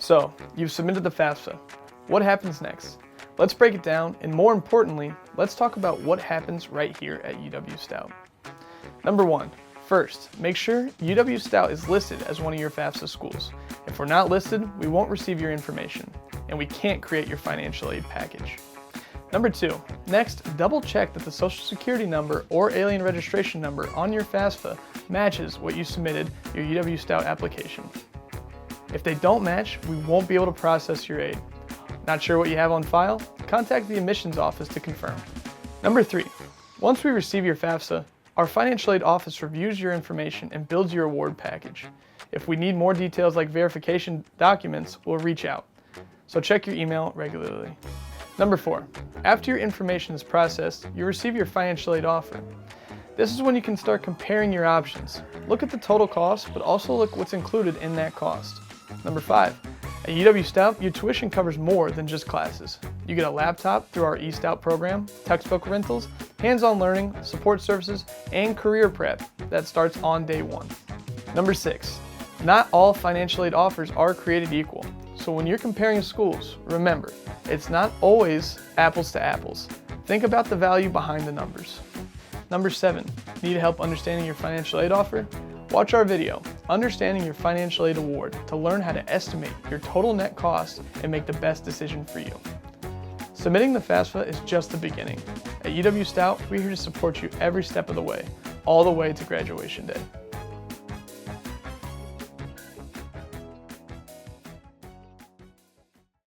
So, you've submitted the FAFSA. What happens next? Let's break it down, and more importantly, let's talk about what happens right here at UW-Stout. Number 1. First, make sure UW-Stout is listed as one of your FAFSA schools. If we're not listed, we won't receive your information, and we can't create your financial aid package. Number 2, next, double check that the Social Security number or alien registration number on your FAFSA matches what you submitted your UW-Stout application. If they don't match, we won't be able to process your aid. Not sure what you have on file? Contact the admissions office to confirm. Number 3, once we receive your FAFSA, our financial aid office reviews your information and builds your award package. If we need more details like verification documents, we'll reach out. So check your email regularly. Number 4, after your information is processed, you receive your financial aid offer. This is when you can start comparing your options. Look at the total cost, but also look what's included in that cost. Number 5, at UW-Stout, your tuition covers more than just classes. You get a laptop through our eStout program, textbook rentals, hands-on learning, support services, and career prep that starts on day 1. Number 6, not all financial aid offers are created equal. So when you're comparing schools, remember, it's not always apples to apples. Think about the value behind the numbers. Number 7, need help understanding your financial aid offer? Watch our video, Understanding Your Financial Aid Award, to learn how to estimate your total net cost and make the best decision for you. Submitting the FAFSA is just the beginning. At UW-Stout, we're here to support you every step of the way, all the way to graduation day.